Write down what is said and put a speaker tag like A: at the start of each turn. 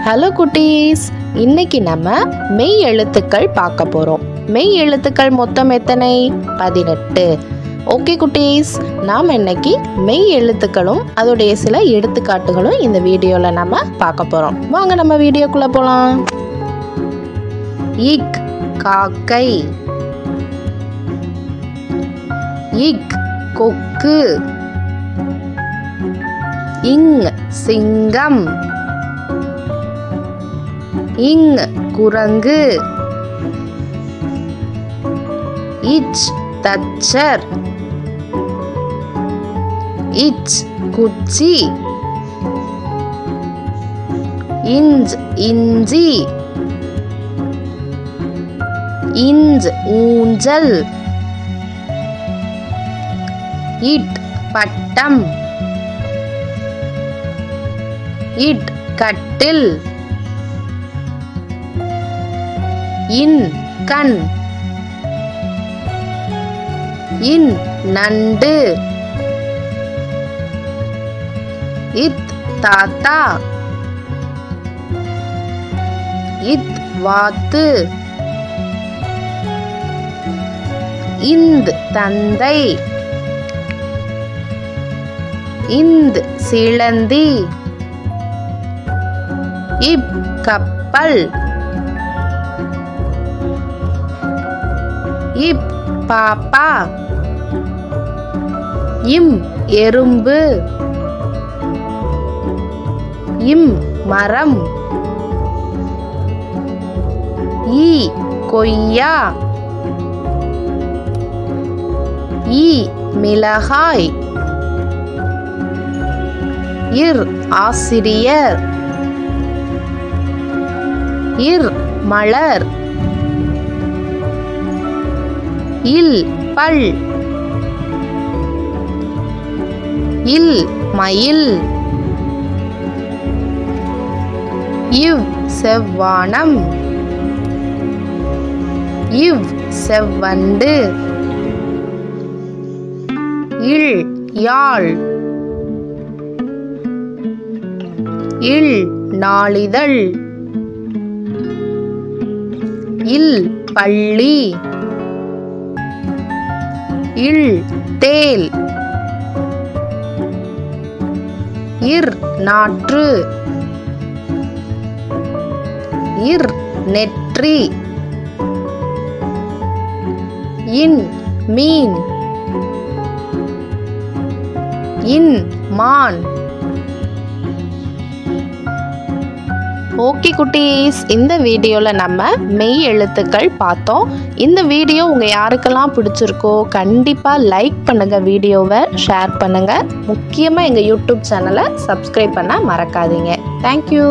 A: Hello குட்டீஸ், இன்னைக்கு நம்ம மெய் எழுத்துக்கள் பார்க்க போகிறோம். மெய் எழுத்துக்கள் மொத்தம் எத்தனை? 18. ஓகே குட்டீஸ், நாம் இன்னைக்கு மெய் எழுத்துக்களும் அதோடைய சில எடுத்துக்காட்டுகளும் இந்த வீடியோவில் நம்ம பார்க்க போகிறோம். வாங்க நம்ம வீடியோக்குள்ளே போகலாம். இக் காக்கை, இக் கொக்கு, இங் சிங்கம், இங் குரங்கு, இச் தச்சர், இச் குச்சி, இஞ்ச் இஞ்சி, இஞ்ச் ஊஞ்சல், இட் பட்டம், இட் கட்டில், இன் கண், இன் நண்டு, இத் தாத்தா, இத் வாத்து, இந்த் தந்தை, இந்த் சிலந்தி, இப் கப்பல், இப் பாப்பா, இம் எறும்பு, இம் மரம், ஈ கொய்யா, ஈ மிளகாய், இர் ஆசிரியர், இர் மலர், இல் பல், இல் மயில், இவ் செவ்வானம், இவ் செவ்வண்டு, இல் யாழ், இல் நாளிதழ், இல் பள்ளி, இல் தேல், இர் நாற்று, இர் நெற்றி, இன் மீன், இன் மான். ஓகே குட்டீஸ், இந்த வீடியோவில் நம்ம மெய் எழுத்துக்கள் பார்த்தோம். இந்த வீடியோ உங்கள் யாருக்கெல்லாம் பிடிச்சிருக்கோ கண்டிப்பாக லைக் பண்ணுங்கள், வீடியோவை ஷேர் பண்ணுங்கள், முக்கியமாக எங்கள் யூடியூப் சேனலை சப்ஸ்கிரைப் பண்ண மறக்காதீங்க. தேங்க்யூ.